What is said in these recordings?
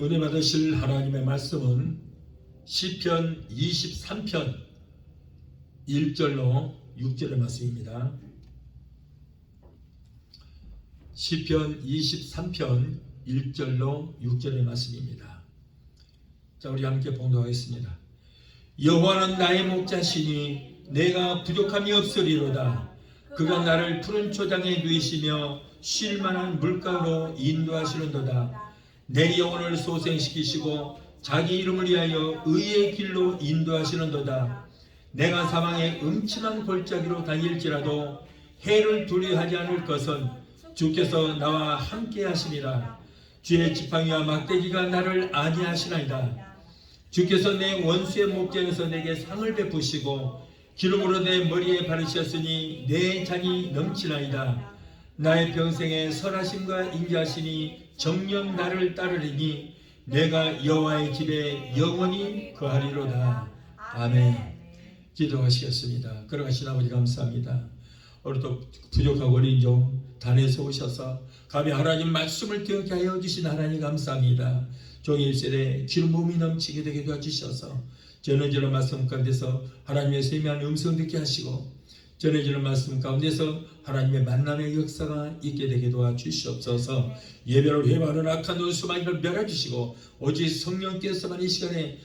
은혜 받으실 하나님의 말씀은 시편 23편 1절로 6절의 말씀입니다. 시편 23편 1절로 6절의 말씀입니다. 자, 우리 함께 봉독하겠습니다. 여호와는 나의 목자시니 내가 부족함이 없으리로다. 그가 나를 푸른 초장에 누이시며 쉴 만한 물가로 인도하시는도다. 내 영혼을 소생시키시고 자기 이름을 위하여 의의 길로 인도하시는도다. 내가 사망의 음침한 골짜기로 다닐지라도 해를 두려워하지 않을 것은 주께서 나와 함께 하시니라. 주의 지팡이와 막대기가 나를 안위하시나이다. 주께서 내 원수의 목전에서 내게 상을 베푸시고 기름으로 내 머리에 바르셨으니 내 잔이 넘치나이다. 나의 평생에 선하심과 인자하시니 정녕 나를 따르리니 내가 여호와의 집에 영원히 거하리로다. 아멘. 기도하시겠습니다. 걸어가신 아버지 감사합니다. 오늘도 부족하고 어린 종 단에서 오셔서 감히 하나님 말씀을 듣게 하여 주신 하나님 감사합니다. 종의 입술에 기름 부음이 넘치게 되게 도와주셔서 전해지는 말씀 가운데서 하나님의 세미한 음성 듣게 하시고 전해지는 말씀 가운데서 하나님의 만남의 역사가 있게 되게 도와주시옵소서. 예배를 회방하는 악한 원수마귀를 멸하주시고 오직 성령께서만 이 시간에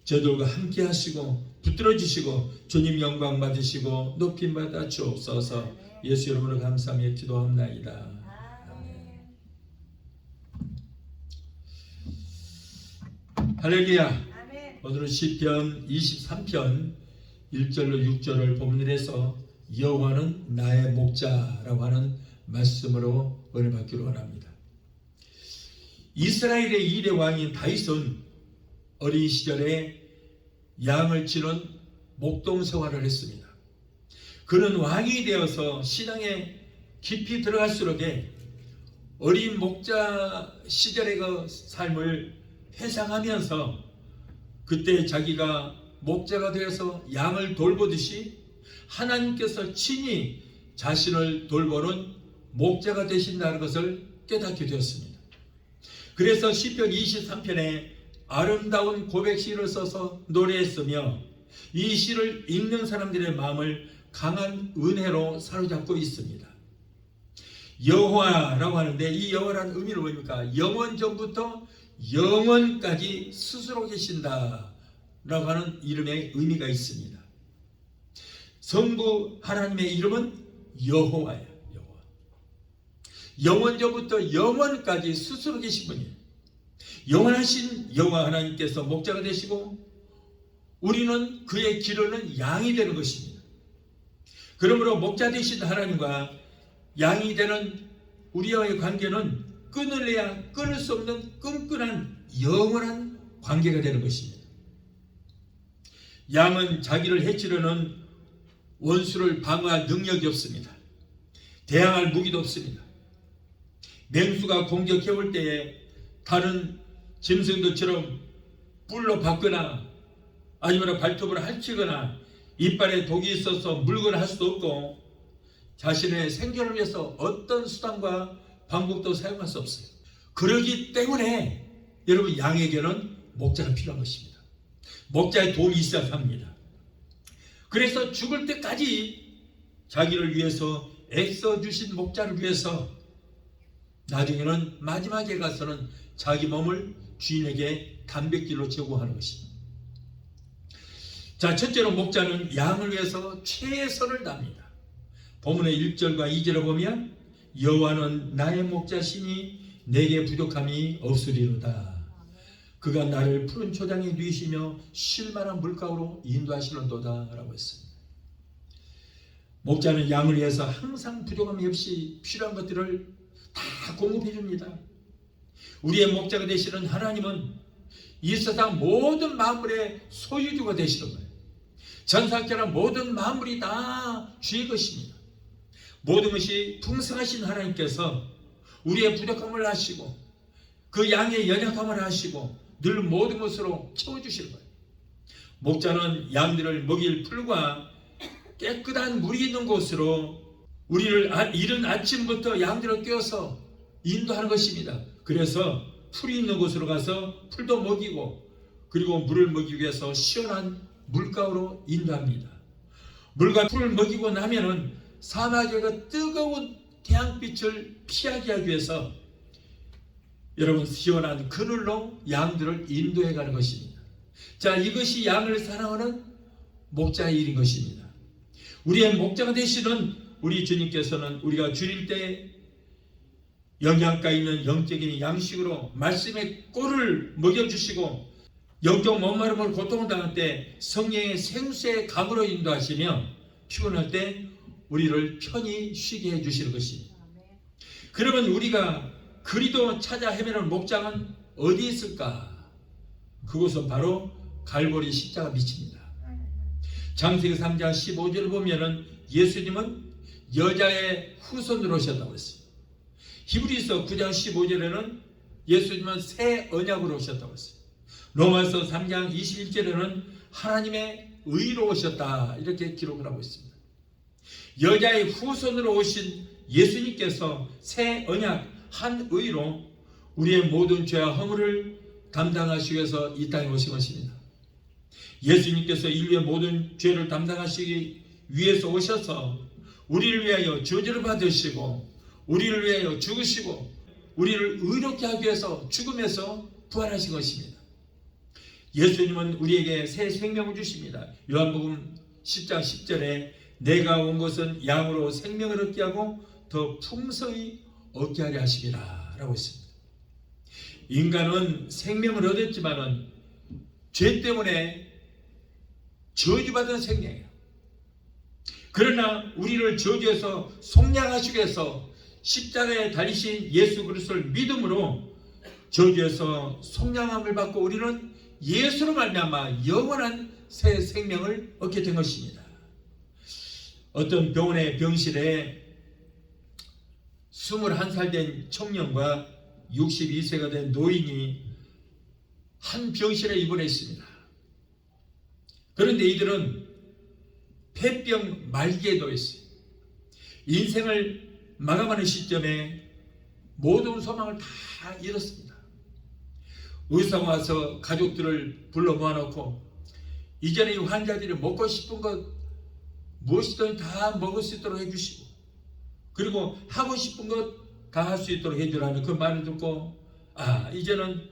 저들과 함께 하시고 붙들어 주시고 주님 영광 받으시고 높임 받아 주옵소서. 예수 이름으로 감사하며 기도합나이다. 할렐루야. 오늘은 시편 23편 1절로 6절을 본문에서 여호와는 나의 목자라고 하는 말씀으로 은혜 받기를 원합니다. 이스라엘의 2대 왕인 다윗은 어린 시절에 양을 치는 목동 생활을 했습니다. 그는 왕이 되어서 신앙에 깊이 들어갈수록 어린 목자 시절의 그 삶을 회상하면서 그때 자기가 목자가 되어서 양을 돌보듯이 하나님께서 친히 자신을 돌보는 목자가 되신다는 것을 깨닫게 되었습니다. 그래서 시편 23편에 아름다운 고백시를 써서 노래했으며 이 시를 읽는 사람들의 마음을 강한 은혜로 사로잡고 있습니다. 여호와라고 하는데 이 여호와라는 의미는 뭡니까? 영원 전부터 영원까지 스스로 계신다 라고 하는 이름의 의미가 있습니다. 성부 하나님의 이름은 여호와예요. 여호와. 영원 전부터 영원까지 스스로 계신 분이에요. 영원하신 여호와 하나님께서 목자가 되시고 우리는 그의 기르는 양이 되는 것입니다. 그러므로 목자 되신 하나님과 양이 되는 우리와의 관계는 끊을래야 끊을 수 없는 끈끈한 영원한 관계가 되는 것입니다. 양은 자기를 해치려는 원수를 방어할 능력이 없습니다. 대항할 무기도 없습니다. 맹수가 공격해 올 때에 다른 짐승들처럼 뿔로 받거나 아니면 발톱으로 핥히거나 이빨에 독이 있어서 물거나 할 수도 없고 자신의 생존을 위해서 어떤 수단과 방법도 사용할 수 없어요. 그러기 때문에 여러분 양에게는 목자가 필요한 것입니다. 목자의 도움이 있어야 합니다. 그래서 죽을 때까지 자기를 위해서 애써주신 목자를 위해서 나중에는 마지막에 가서는 자기 몸을 주인에게 단백질로 제공하는 것입니다. 자, 첫째로 목자는 양을 위해서 최선을 다합니다. 본문의 1절과 2절을 보면 여호와는 나의 목자시니 내게 부족함이 없으리로다. 그가 나를 푸른 초장에 누이시며 쉴만한 물가로 인도하시는도다 라고 했습니다. 목자는 양을 위해서 항상 부족함이 없이 필요한 것들을 다 공급해 줍니다. 우리의 목자가 되시는 하나님은 이 세상 모든 만물의 소유주가 되시는 거예요. 전사처럼 모든 만물이 다 주의 것입니다. 모든 것이 풍성하신 하나님께서 우리의 부족함을 아시고 그 양의 연약함을 아시고 늘 모든 것으로 채워주시는 거예요. 목자는 양들을 먹일 풀과 깨끗한 물이 있는 곳으로 우리를 이른 아침부터 양들을 깨워서 인도하는 것입니다. 그래서 풀이 있는 곳으로 가서 풀도 먹이고 그리고 물을 먹이기 위해서 시원한 물가로 인도합니다. 물과 풀을 먹이고 나면은 사막의 그 뜨거운 태양빛을 피하게 하기 위해서 여러분 시원한 그늘로 양들을 인도해 가는 것입니다. 자, 이것이 양을 사랑하는 목자의 일인 것입니다. 우리의 목자가 되시는 우리 주님께서는 우리가 줄일 때 영양가 있는 영적인 양식으로 말씀의 꼴을 먹여주시고 영적 목마름을 고통을 당할 때 성령의 생수의 강으로 인도하시며 피곤할 때 우리를 편히 쉬게 해주시는 것입니다. 그러면 우리가 그리도 찾아 헤매는 목장은 어디 있을까? 그곳은 바로 갈보리 십자가 밑입니다. 창세기 3장 15절을 보면은 예수님은 여자의 후손으로 오셨다고 했습니다. 히브리서 9장 15절에는 예수님은 새 언약으로 오셨다고 했습니다. 로마서 3장 21절에는 하나님의 의로 오셨다 이렇게 기록을 하고 있습니다. 여자의 후손으로 오신 예수님께서 새 언약 한 의로 우리의 모든 죄와 허물을 담당하시기 위해서 이 땅에 오신 것입니다. 예수님께서 인류의 모든 죄를 담당하시기 위해서 오셔서 우리를 위하여 저주를 받으시고 우리를 위하여 죽으시고 우리를 의롭게 하기 위해서 죽음에서 부활하신 것입니다. 예수님은 우리에게 새 생명을 주십니다. 요한복음 10장 10절에 내가 온 것은 양으로 생명을 얻게 하고 더 풍성히 얻게 하려 하심이라 라고 했습니다. 인간은 생명을 얻었지만은 죄 때문에 저주받은 생명이에요. 그러나 우리를 저주해서 속량하시기 위해서 십자가에 달리신 예수 그리스도를 믿음으로 저주에서 속량함을 받고 우리는 예수로 말미암아 영원한 새 생명을 얻게 된 것입니다. 어떤 병원의 병실에 21살 된 청년과 62세가 된 노인이 한 병실에 입원했습니다. 그런데 이들은 폐병 말기에 놓였어요. 인생을 마감하는 시점에 모든 소망을 다 잃었습니다. 의사가 와서 가족들을 불러 모아놓고 이전에 이 환자들이 먹고 싶은 것 무엇이든 다 먹을 수 있도록 해주시고 그리고 하고 싶은 것 다 할 수 있도록 해주라는 그 말을 듣고 이제는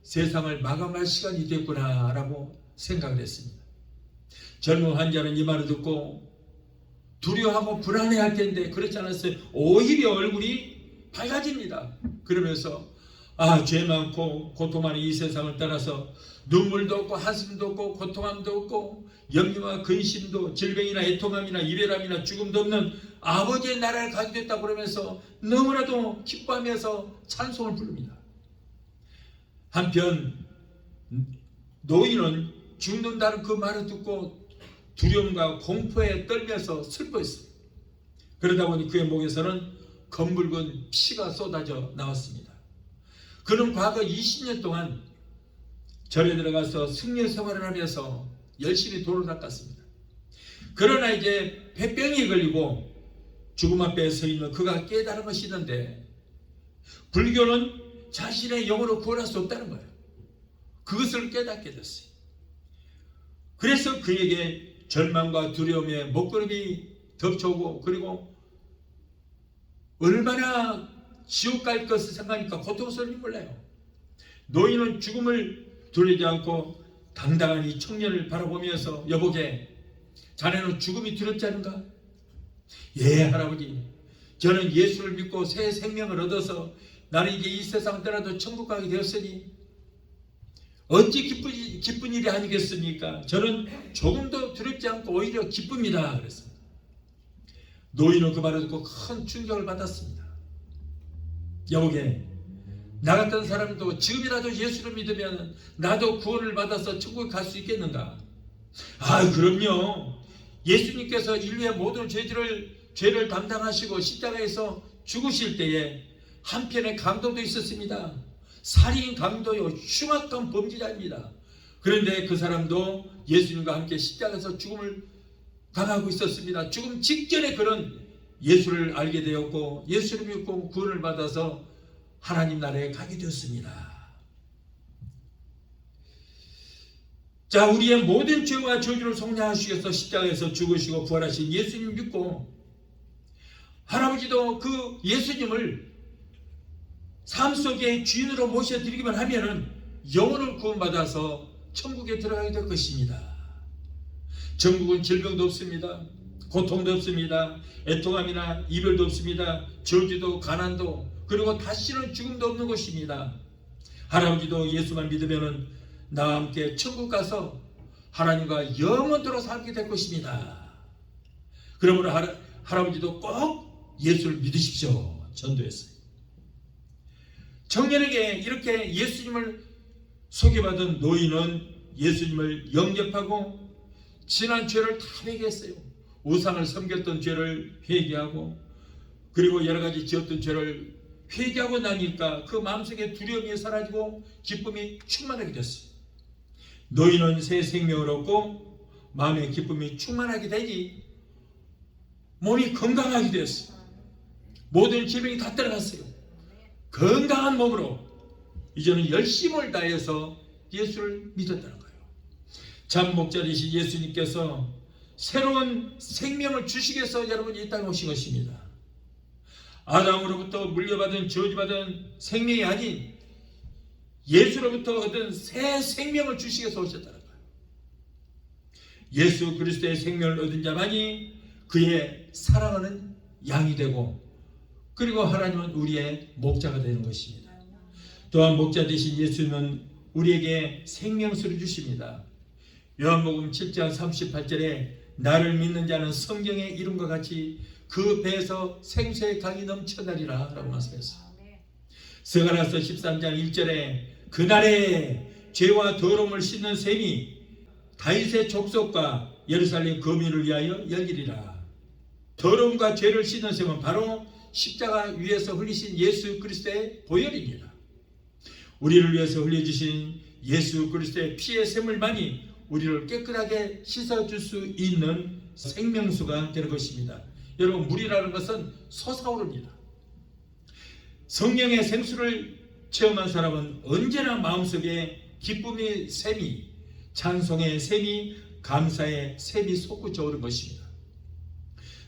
세상을 마감할 시간이 됐구나 라고 생각을 했습니다. 젊은 환자는 이 말을 듣고 두려워하고 불안해할 텐데 그렇지 않았어요. 오히려 얼굴이 밝아집니다. 그러면서 죄 많고 고통 많은 이 세상을 떠나서 눈물도 없고 한숨도 없고 고통함도 없고 염려와 근심도 질병이나 애통함이나 이별함이나 죽음도 없는 아버지의 나라를 가지게 됐다고 그러면서 너무나도 기뻐하면서 찬송을 부릅니다. 한편 노인은 죽는다는 그 말을 듣고 두려움과 공포에 떨면서 슬퍼했어요. 그러다 보니 그의 목에서는 검붉은 피가 쏟아져 나왔습니다. 그는 과거 20년 동안 절에 들어가서 승려 생활을 하면서 열심히 돈을 닦았습니다. 그러나 이제 폐병이 걸리고 죽음 앞에 서 있는 그가 깨달은 것이 있는데 불교는 자신의 영으로 구원할 수 없다는 거예요. 그것을 깨닫게 됐어요. 그래서 그에게 절망과 두려움에 목구름이 덮쳐오고 그리고 얼마나 지옥 갈 것을 생각하니까 고통스러움이 몰라요. 노인은 죽음을 두려지 않고 당당한 이 청년을 바라보면서 여보게 자네는 죽음이 두렵지 않은가? 예 할아버지 저는 예수를 믿고 새 생명을 얻어서 나는 이제 이 세상 떠나도 천국 가게 되었으니 어찌 기쁜 일이 아니겠습니까? 저는 조금도 두렵지 않고 오히려 기쁩니다 그랬습니다. 노인은 그 말을 듣고 큰 충격을 받았습니다. 여보게 나 같은 사람도 지금이라도 예수를 믿으면 나도 구원을 받아서 천국에 갈 수 있겠는가? 그럼요. 예수님께서 인류의 모든 죄를 담당하시고 십자가에서 죽으실 때에 한편의 강도도 있었습니다. 살인 강도요 흉악한 범죄자입니다. 그런데 그 사람도 예수님과 함께 십자가에서 죽음을 당하고 있었습니다. 죽음 직전에 그런 예수를 알게 되었고 예수를 믿고 구원을 받아서 하나님 나라에 가게 되었습니다. 자, 우리의 모든 죄와 저주를 속량하시기 위해서 십자가에서 죽으시고 부활하신 예수님 믿고, 할아버지도 그 예수님을 삶 속에 주인으로 모셔드리기만 하면은 영혼을 구원받아서 천국에 들어가게 될 것입니다. 천국은 질병도 없습니다. 고통도 없습니다. 애통함이나 이별도 없습니다. 저주도 가난도, 그리고 다시는 죽음도 없는 곳입니다. 할아버지도 예수만 믿으면은 나와 함께 천국 가서 하나님과 영원토록 살게 될 것입니다. 그러므로 할아버지도 꼭 예수를 믿으십시오. 전도했어요. 청년에게 이렇게 예수님을 소개받은 노인은 예수님을 영접하고 지난 죄를 다 회개했어요. 우상을 섬겼던 죄를 회개하고, 그리고 여러 가지 지었던 죄를 회개하고 나니까 그 마음속에 두려움이 사라지고 기쁨이 충만하게 됐어요. 노인은 새 생명을 얻고 마음의 기쁨이 충만하게 되니 몸이 건강하게 됐어요. 모든 질병이 다 떠나갔어요. 건강한 몸으로 이제는 열심을 다해서 예수를 믿었다는 거예요. 참 목자 되신 예수님께서 새로운 생명을 주시기 위해서 여러분이 이 땅에 오신 것입니다. 아담으로부터 물려받은 저주받은 생명이 아닌 예수로부터 얻은 새 생명을 주시기 위해서 오셨다는 거예요. 예수 그리스도의 생명을 얻은 자만이 그의 사랑하는 양이 되고, 그리고 하나님은 우리의 목자가 되는 것입니다. 또한 목자 되신 예수님은 우리에게 생명수를 주십니다. 요한복음 7장 38절에 나를 믿는 자는 성경의 이름과 같이 그 배에서 생수의 강이 넘쳐나리라 라고 말씀했어요. 스가랴서 13장 1절에 그날에 죄와 더러움을 씻는 셈이 다윗의 족속과 예루살렘 거민을 위하여 열리리라. 더러움과 죄를 씻는 셈은 바로 십자가 위에서 흘리신 예수 그리스도의 보혈입니다. 우리를 위해서 흘려주신 예수 그리스도의 피의 샘물만이 우리를 깨끗하게 씻어줄 수 있는 생명수가 되는 것입니다. 여러분, 물이라는 것은 솟아오릅니다. 성령의 생수를 체험한 사람은 언제나 마음속에 기쁨의 샘이, 찬송의 샘이, 감사의 샘이 솟구쳐 오른 것입니다.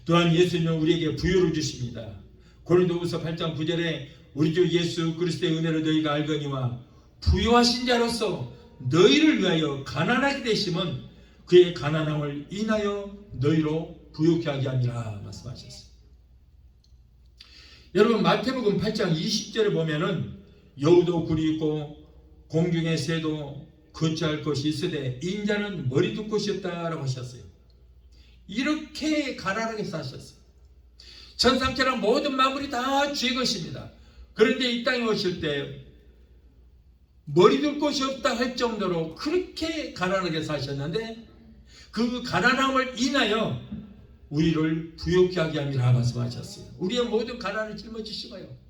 또한 예수님은 우리에게 부요를 주십니다. 고린도후서 8장 9절에 우리 주 예수 그리스도의 은혜를 너희가 알거니와 부요하신 자로서 너희를 위하여 가난하게 되심은 그의 가난함을 인하여 너희로 부요케 하게 함이라 말씀하셨어요. 여러분, 마태복음 8장 20절에 보면은 여우도 굴이 있고 공중의 새도 거처할 것이 있으되 인자는 머리 둘 곳이 없다라고 하셨어요. 이렇게 가난하게 사셨어요. 천상천하 모든 만물이 다 주의 것입니다. 그런데 이 땅에 오실 때 머리 둘 곳이 없다 할 정도로 그렇게 가난하게 사셨는데, 그 가난함을 인하여 우리를 부요케 하게 함이라 말씀하셨어요. 우리의 모든 가난을 짊어지시고요.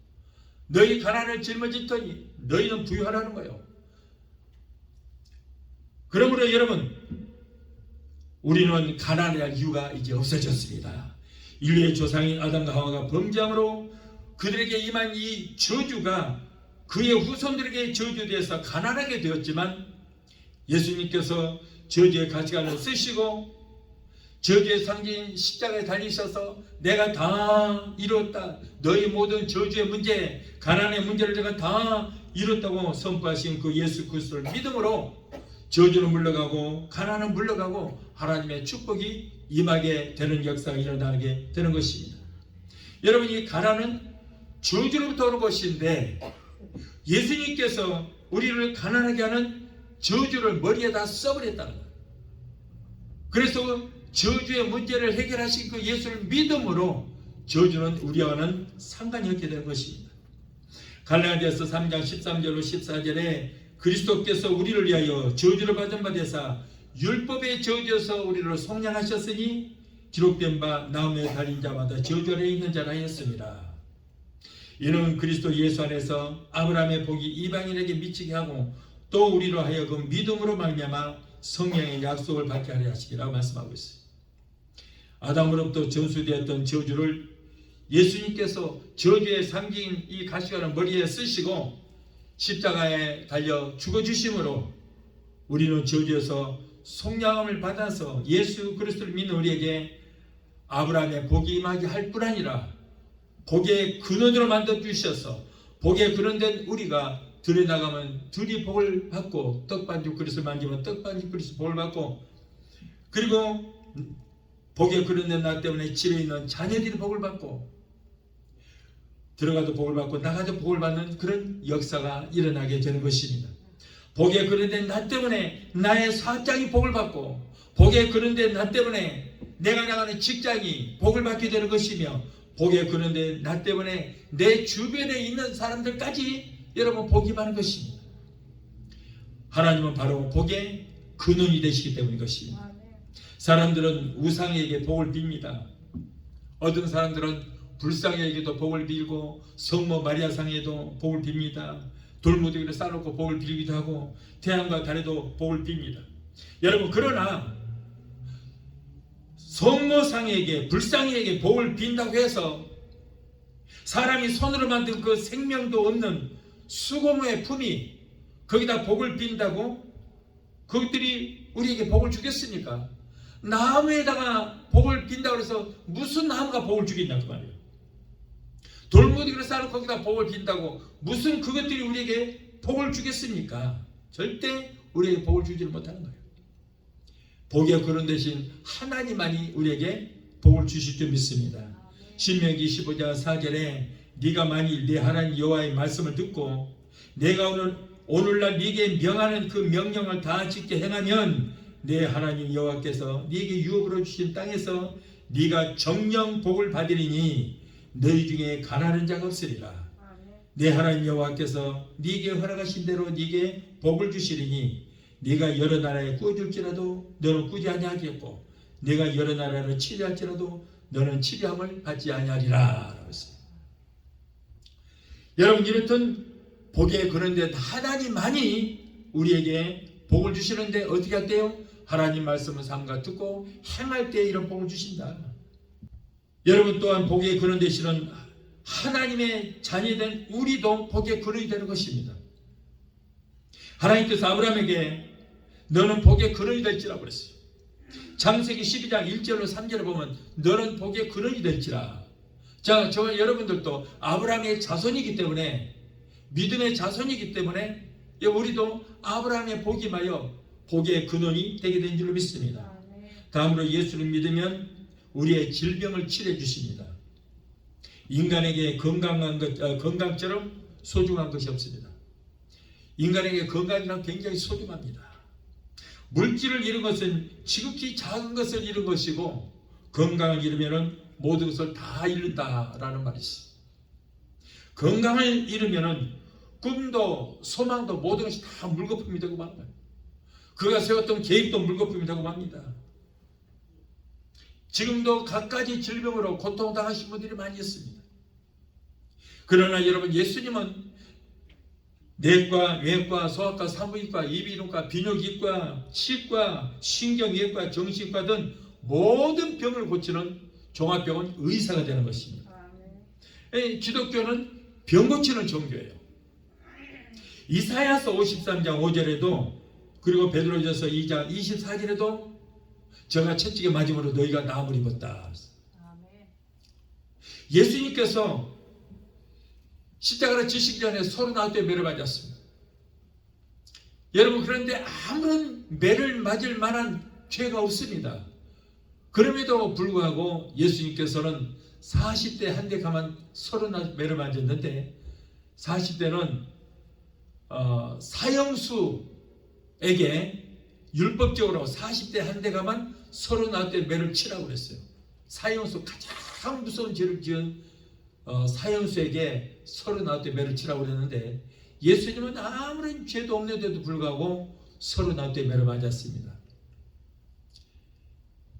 너희 가난을 짊어지더니 너희는 부유하라는 거예요. 그러므로 여러분, 우리는 가난할 이유가 이제 없어졌습니다. 인류의 조상인 아담과 하와가 범죄함으로 그들에게 임한 이 저주가 그의 후손들에게 저주되어서 가난하게 되었지만, 예수님께서 저주의 가시관을 쓰시고 저주의 상징인 십자가에 달리셔서 내가 다 이뤘다, 너희 모든 저주의 문제, 가난의 문제를 내가 다 이뤘다고 선포하신 그 예수 그리스도를 믿음으로 저주는 물러가고 가난은 물러가고 하나님의 축복이 임하게 되는 역사가 일어나게 되는 것입니다. 여러분, 이 가난은 저주로부터 오는 것인데 예수님께서 우리를 가난하게 하는 저주를 머리에다 써버렸다는 거예요. 그래서 저주의 문제를 해결하신 그 예수를 믿음으로 저주는 우리와는 상관이 없게 된 것입니다. 갈라디아서 3장 13절로 14절에 그리스도께서 우리를 위하여 저주를 받은 바 되사 율법의 저주에서 우리를 속량하셨으니 기록된 바 나음의 달인 자마다 저주 아래 있는 자라 하였습니다. 이는 그리스도 예수 안에서 아브라함의 복이 이방인에게 미치게 하고 또 우리로 하여금 믿음으로 말미암아 성령의 약속을 받게 하려 하시기라고 말씀하고 있어요. 아담으로부터 전수되었던 저주를 예수님께서 저주의 상징인 이 가시관을 머리에 쓰시고 십자가에 달려 죽어주심으로 우리는 저주에서 속량함을 받아서 예수 그리스도를 믿는 우리에게 아브라함의 복이 임하게 할 뿐 아니라 복의 근원으로 만들어 주셔서 복의 근원된 우리가 들에 나가면 들이 복을 받고 떡반죽 그릇을 만지면 떡반죽 그릇이 복을 받고 그리고 복의 근원된 나 때문에 집에 있는 자녀들이 복을 받고 들어가도 복을 받고 나가도 복을 받는 그런 역사가 일어나게 되는 것입니다. 복의 근원된 나 때문에 나의 사장이 복을 받고 복의 근원된 나 때문에 내가 나가는 직장이 복을 받게 되는 것이며 복의 근원된 나 때문에 내 주변에 있는 사람들까지 여러분 복이 많은 것입니다. 하나님은 바로 복의 근원이 되시기 때문인 것입니다. 사람들은 우상에게 복을 빕니다. 어떤 사람들은 불상에게도 복을 빌고 성모 마리아상에도 복을 빕니다. 돌무더기를 쌓아놓고 복을 빌기도 하고 태양과 달에도 복을 빕니다. 여러분 그러나 성모상에게 불상에게 복을 빈다고 해서 사람이 손으로 만든 그 생명도 없는 수고모의 품이 거기다 복을 빈다고 그것들이 우리에게 복을 주겠습니까? 나무에다가 복을 빈다고 해서 무슨 나무가 복을 주겠냐 그 말이에요. 돌무더기를 쌓아놓고 거기다 복을 빈다고 무슨 그것들이 우리에게 복을 주겠습니까? 절대 우리에게 복을 주지를 못하는 거예요. 복의 근원 대신 하나님만이 우리에게 복을 주실 줄 믿습니다. 신명기 15장 4절에 네가 만일 네 하나님 여호와의 말씀을 듣고 내가 오늘날 네게 명하는 그 명령을 다 지켜 행하면 네 하나님 여호와께서 네게 유업으로 주신 땅에서 네가 정령 복을 받으리니 너희 중에 가난한 자가 없으리라. 네 하나님 여호와께서 네게 허락하신 대로 네게 복을 주시리니 네가 여러 나라에 꾸어줄지라도 너는 꾸지 아니하겠고 네가 여러 나라를 치료할지라도 너는 치료함을 받지 아니하리라 라고 했어요. 여러분 이렇든 복의 근원된 하나님만이 우리에게 복을 주시는데 어떻게 할때요? 하나님 말씀을 삼가 듣고 행할 때 이런 복을 주신다. 여러분 또한 복의 근원 되시는 하나님의 자녀된 우리도 복의 근원이 되는 것입니다. 하나님께서 아브라함에게 너는 복의 근원이 될지라 그랬어요. 창세기 12장 1절로 3절을 보면 너는 복의 근원이 될지라. 자, 저와 여러분들도 아브라함의 자손이기 때문에 믿음의 자손이기 때문에 우리도 아브라함의 복이 마여 복의 근원이 되게 된 줄로 믿습니다. 다음으로 예수를 믿으면 우리의 질병을 치료해 주십니다. 인간에게 건강처럼 소중한 것이 없습니다. 인간에게 건강이란 굉장히 소중합니다. 물질을 잃은 것은 지극히 작은 것을 잃은 것이고 건강을 잃으면 모든 것을 다 잃는다라는 말이 있어요. 건강을 잃으면 꿈도 소망도 모든 것이 다 물거품이 되고 맙니다. 그가 세웠던 계획도 물거품이 되고 맙니다. 지금도 갖가지 질병으로 고통당하신 분들이 많이 있습니다. 그러나 여러분 예수님은 내과, 외과, 소아과, 산부인과, 이비인후과, 비뇨기과, 치과, 신경외과, 정신과 등 모든 병을 고치는 종합병원 의사가 되는 것입니다. 기독교는 병 고치는 종교예요. 이사야서 53장 5절에도 그리고 베드로전서 2장 24절에도 저가 채찍에 맞음으로 너희가 나음을 입었다. 예수님께서 십자가를 지시기 전에 39대 매를 맞았습니다. 여러분 그런데 아무런 매를 맞을 만한 죄가 없습니다. 그럼에도 불구하고 예수님께서는 40대 한 대 가만 39매를 맞았는데 40대는 사형수에게 율법적으로 40대 한 대 가만 39대 매를 치라고 그랬어요. 사형수 가장 무서운 죄를 지은 사형수에게 39대 매를 치라고 그랬는데 예수님은 아무런 죄도 없는데도 불구하고 39대 매를 맞았습니다.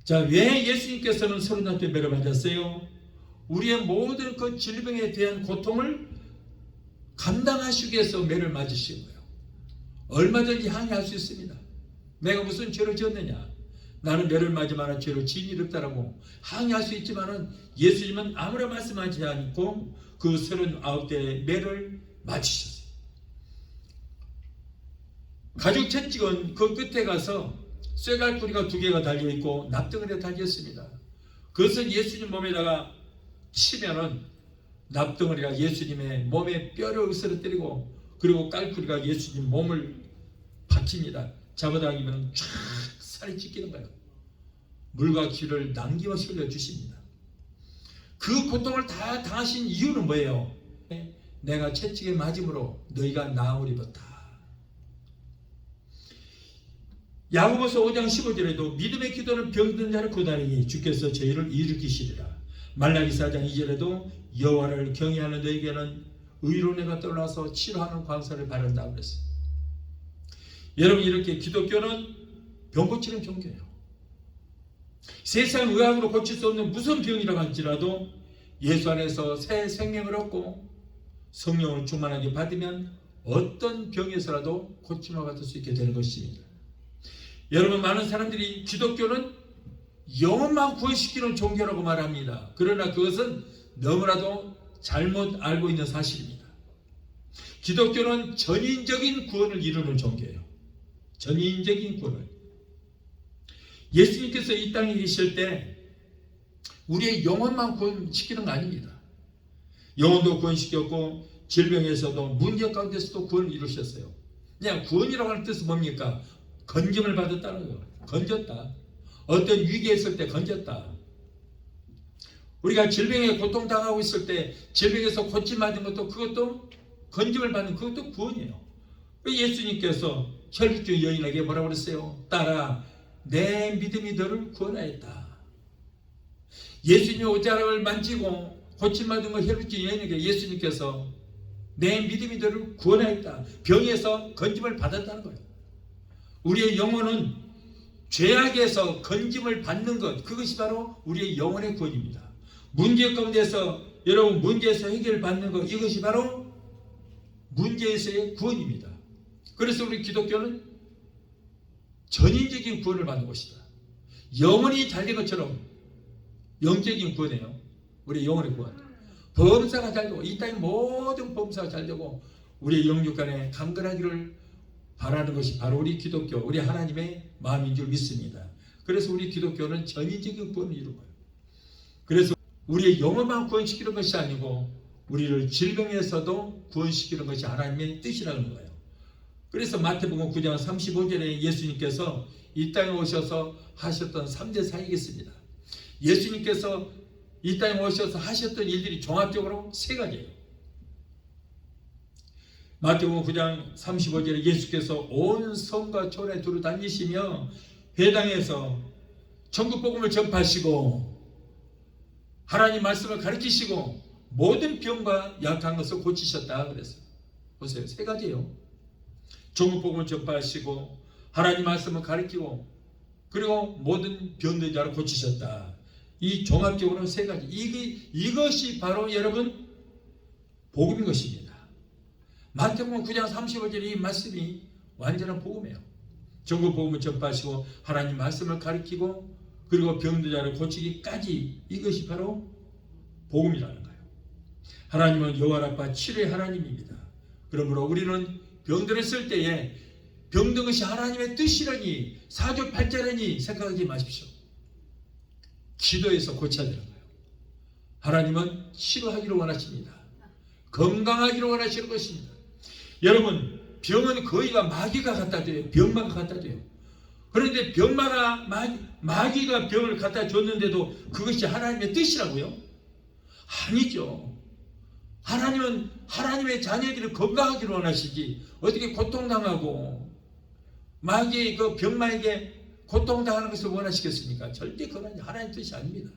자, 왜 예수님께서는 39대 매를 맞았어요? 우리의 모든 그 질병에 대한 고통을 감당하시기 위해서 매를 맞으신 거예요. 얼마든지 항의할 수 있습니다. 내가 무슨 죄를 지었느냐? 나는 매를 맞을 만한 죄를 지은 일 없다라고 항의할 수 있지만은 예수님은 아무런 말씀하지 않고 그 39대 매를 맞으셨어요. 가죽 채찍은 그 끝에 가서 쇠갈고리가 2개가 달려있고 납덩어리가 달렸습니다. 그것을 예수님 몸에다가 치면은 납덩어리가 예수님의 몸에 뼈를 으스러뜨리고 그리고 깔고리가 예수님 몸을 박힙니다. 잡아당기면 쫙 살이 찢기는 거예요. 물과 기를 남김없이 흘려주십니다. 그 고통을 다 당하신 이유는 뭐예요? 내가 채찍에 맞음으로 너희가 나으리로다. 야고보서 5장 15절에도 믿음의 기도는 병든 자를 고다니 주께서 저희를 일으키시리라. 말라기 4장 2절에도 여호와를 경외하는 너에게는 의로운해가 떠올라서 치료하는 광사를 바른다 그랬어요. 여러분, 이렇게 기독교는 병 고치는 종교예요. 세상 의학으로 고칠 수 없는 무슨 병이라고 할지라도 예수 안에서 새 생명을 얻고 성령을 충만하게 받으면 어떤 병에서라도 고침을 받을 수 있게 되는 것입니다. 여러분, 많은 사람들이 기독교는 영혼만 구원시키는 종교라고 말합니다. 그러나 그것은 너무나도 잘못 알고 있는 사실입니다. 기독교는 전인적인 구원을 이루는 종교예요. 전인적인 구원을. 예수님께서 이 땅에 계실 때 우리의 영혼만 구원시키는 거 아닙니다. 영혼도 구원시켰고 질병에서도 문제 가운데서도 구원을 이루셨어요. 그냥 구원이라고 하는 뜻은 뭡니까? 건짐을 받았다는 거예요. 건졌다. 어떤 위기에 있을 때 건졌다. 우리가 질병에 고통당하고 있을 때 질병에서 고침받은 것도 그것도 건짐을 받는 그것도 구원이에요. 예수님께서 혈루증 여인에게 뭐라고 그랬어요? 딸아, 내 믿음이 너를 구원하였다. 예수님의 옷자락을 만지고 고침받은 것 혈루증 여인에게 예수님께서 내 믿음이 너를 구원하였다. 병에서 건짐을 받았다는 거예요. 우리의 영혼은 죄악에서 건짐을 받는 것, 그것이 바로 우리의 영혼의 구원입니다. 문제 가운데서 여러분 문제에서 해결을 받는 것, 이것이 바로 문제에서의 구원입니다. 그래서 우리 기독교는 전인적인 구원을 받는 것이다. 영혼이 잘된 것처럼 영적인 구원이에요. 우리 영혼의 구원. 범사가 잘되고 이 땅의 모든 범사가 잘되고 우리의 영육간에 강건하기를 바라는 것이 바로 우리 기독교, 우리 하나님의 마음인 줄 믿습니다. 그래서 우리 기독교는 전인적인 구원을 이루어요. 그래서 우리의 영혼만 구원시키는 것이 아니고 우리를 질병에서도 구원시키는 것이 하나님의 뜻이라는 거예요. 그래서 마태복음 9장 35절에 예수님께서 이 땅에 오셔서 하셨던 3대 사역이겠습니다. 예수님께서 이 땅에 오셔서 하셨던 일들이 종합적으로 3가지예요. 마태복음 9장 35절에 예수께서 온 성과 촌에 두루 다니시며 회당에서 천국 복음을 전파하시고 하나님 말씀을 가르치시고 모든 병과 약한 것을 고치셨다 그랬어요. 보세요, 3가지예요. 천국 복음을 전파하시고 하나님 말씀을 가르치고 그리고 모든 병든 자를 고치셨다. 이 종합적으로 3가지. 이것이 바로 여러분 복음인 것입니다. 마태복음 9장 35절 이 말씀이 완전한 복음이에요. 전국 복음을 전파하시고 하나님 말씀을 가르치고 그리고 병든 자를 고치기까지, 이것이 바로 복음이라는 거예요. 하나님은 여호와라파 치료의 하나님입니다. 그러므로 우리는 병들을 쓸 때에 병든 것이 하나님의 뜻이라니 사주팔자라니 생각하지 마십시오. 기도해서 고쳐야 되는 거예요. 하나님은 치료하기를 원하십니다. 건강하기를 원하시는 것입니다. 여러분, 병은 거의가 마귀가 갖다 줘요. 병마가 갖다 줘요. 그런데 마귀가 병을 갖다 줬는데도 그것이 하나님의 뜻이라고요? 아니죠. 하나님은 하나님의 자녀들이 건강하기를 원하시지 어떻게 고통당하고 마귀의 그 병마에게 고통당하는 것을 원하시겠습니까? 절대 그건 하나님의 뜻이 아닙니다.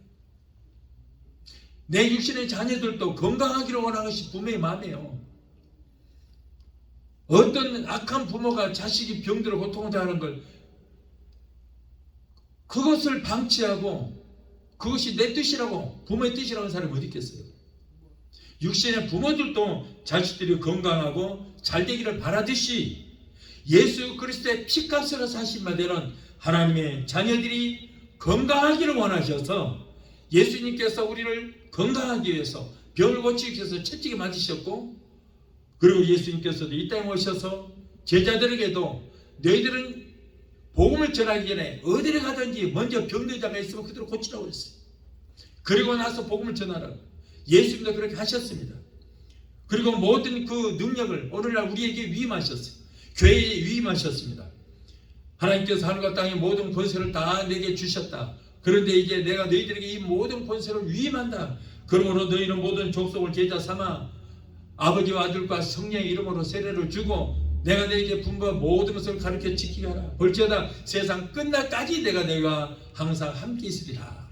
내 육신의 자녀들도 건강하기를 원하는 것이 부모의 마음이에요. 어떤 악한 부모가 자식이 병들어 고통당하는 걸 그것을 방치하고 그것이 내 뜻이라고 부모의 뜻이라고 하는 사람이 어디 있겠어요? 육신의 부모들도 자식들이 건강하고 잘되기를 바라듯이 예수 그리스도의 피값으로 사신 바되는 하나님의 자녀들이 건강하기를 원하셔서 예수님께서 우리를 건강하기 위해서 병을 고치기 위해서 채찍에 맞으셨고 그리고 예수님께서도 이 땅에 오셔서 제자들에게도 너희들은 복음을 전하기 전에 어디를 가든지 먼저 병든 자가 있으면 그대로 고치라고 했어요. 그리고 나서 복음을 전하라고. 예수님도 그렇게 하셨습니다. 그리고 모든 그 능력을 오늘날 우리에게 위임하셨어요. 교회에 위임하셨습니다. 하나님께서 하늘과 땅의 모든 권세를 다 내게 주셨다. 그런데 이제 내가 너희들에게 이 모든 권세를 위임한다. 그러므로 너희는 모든 족속을 제자 삼아 아버지와 아들과 성령의 이름으로 세례를 주고 내가 너희에게 분부한 모든 것을 가르쳐 지키게 하라. 볼지어다 세상 끝날까지 내가 너희와 항상 함께 있으리라.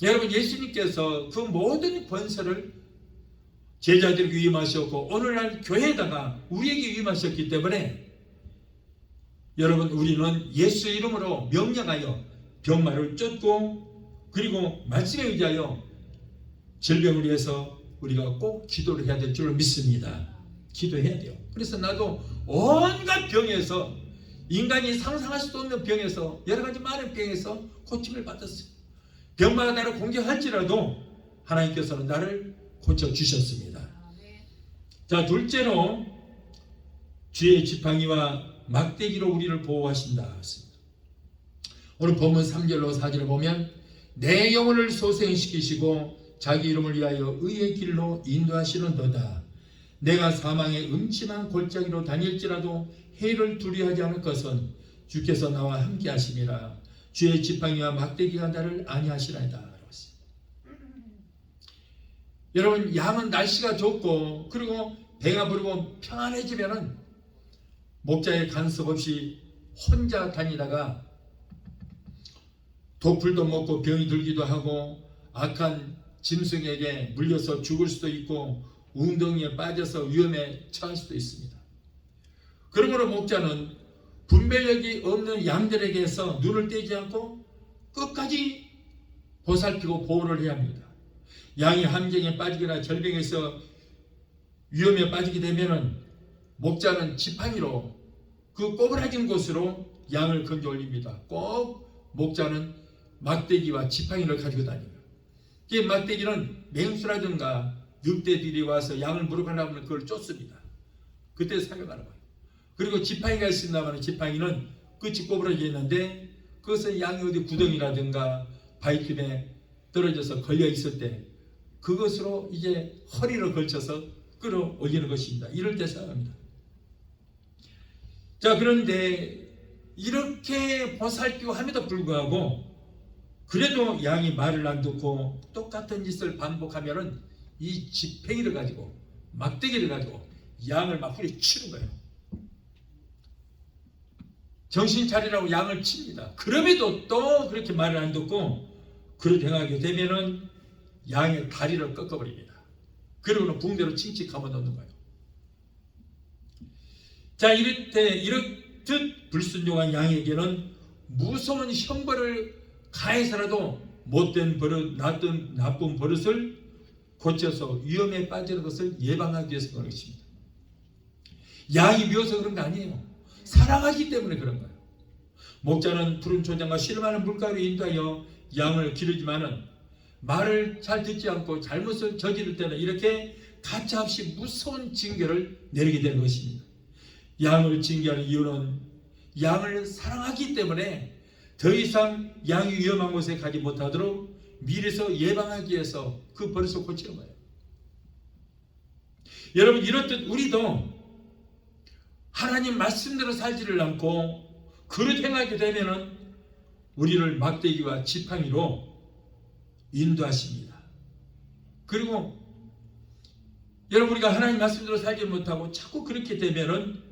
여러분, 예수님께서 그 모든 권세를 제자들에게 위임하셨고 오늘날 교회에다가 우리에게 위임하셨기 때문에 여러분, 우리는 예수 이름으로 명령하여 병마를 쫓고 그리고 말씀에 의지하여 질병을 위해서 우리가 꼭 기도를 해야 될 줄 믿습니다. 기도해야 돼요. 그래서 나도 온갖 병에서, 인간이 상상할 수도 없는 병에서, 여러 가지 많은 병에서 고침을 받았어요. 병마가 나를 공격할지라도 하나님께서는 나를 고쳐주셨습니다. 자, 둘째로 주의 지팡이와 막대기로 우리를 보호하신다 했습니다. 오늘 본문 3절로 4절을 보면 내 영혼을 소생시키시고 자기 이름을 위하여 의의 길로 인도하시는도다. 내가 사망의 음침한 골짜기로 다닐지라도 해를 두려워하지 않을 것은 주께서 나와 함께 하심이라. 주의 지팡이와 막대기가 나를 안위하시나이다. 여러분, 양은 날씨가 좋고 그리고 배가 부르고 평안해지면은 목자의 간섭 없이 혼자 다니다가 독풀도 먹고 병이 들기도 하고 악한 짐승에게 물려서 죽을 수도 있고 웅덩이에 빠져서 위험에 처할 수도 있습니다. 그러므로 목자는 분별력이 없는 양들에게서 눈을 떼지 않고 끝까지 보살피고 보호를 해야 합니다. 양이 함정에 빠지거나 절병에서 위험에 빠지게 되면은 목자는 지팡이로 그 꼬부라진 곳으로 양을 건져 올립니다. 꼭 목자는 막대기와 지팡이를 가지고 다닙니다. 이 막대기는 맹수라든가 늑대들이 와서 양을 물어가려면 그걸 쫓습니다. 그때 사용하는 거예요. 그리고 지팡이가 있습니다만 지팡이는 끝이 꼬부라져 있는데 그것은 양이 어디 구덩이라든가 바위틈에 떨어져서 걸려 있을 때 그것으로 이제 허리를 걸쳐서 끌어올리는 것입니다. 이럴 때 사용합니다. 자, 그런데 이렇게 보살피고 함에도 불구하고 그래도 양이 말을 안 듣고 똑같은 짓을 반복하면은 이 지팡이를 가지고 막대기를 가지고 양을 막 후려치는 거예요. 정신 차리라고 양을 칩니다. 그럼에도 또 그렇게 말을 안 듣고 그렇게 행하게 되면은 양의 다리를 꺾어버립니다. 그러고는 붕대로 칭칭 감아놓는 거예요. 자, 이렇듯 불순종한 양에게는 무서운 형벌을 가해서라도 못된 버릇, 나쁜 버릇을 고쳐서 위험에 빠지는 것을 예방하기 위해서 그런 것입니다. 양이 미워서 그런 거 아니에요. 사랑하기 때문에 그런 거예요. 목자는 푸른 초장과 실많은 물가로 인도하여 양을 기르지만은 말을 잘 듣지 않고 잘못을 저지를 때는 이렇게 가차없이 무서운 징계를 내리게 되는 것입니다. 양을 징계하는 이유는 양을 사랑하기 때문에 더 이상 양이 위험한 곳에 가지 못하도록 미리서 예방하기 위해서 그 버릇을 고치는 거예요. 여러분, 이렇듯 우리도 하나님 말씀대로 살지를 않고 그릇 행하게 되면은 우리를 막대기와 지팡이로 인도하십니다. 그리고 여러분, 우리가 하나님 말씀대로 살지 못하고 자꾸 그렇게 되면은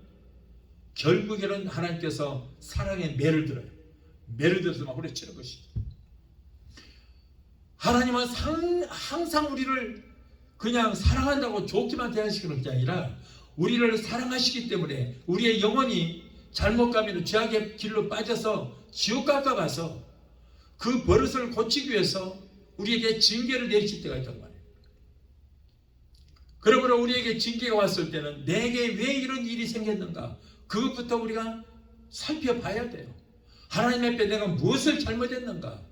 결국에는 하나님께서 사랑의 매를 들어요. 매를 들어서 막 후려치는 것입니다. 하나님은 항상 우리를 그냥 사랑한다고 좋게만 대하시는 게 아니라 우리를 사랑하시기 때문에 우리의 영혼이 잘못 가면 죄악의 길로 빠져서 지옥 갈까 봐서 그 버릇을 고치기 위해서 우리에게 징계를 내리실 때가 있단 말이에요. 그러므로 우리에게 징계가 왔을 때는 내게 왜 이런 일이 생겼는가, 그것부터 우리가 살펴봐야 돼요. 하나님 앞에 내가 무엇을 잘못했는가.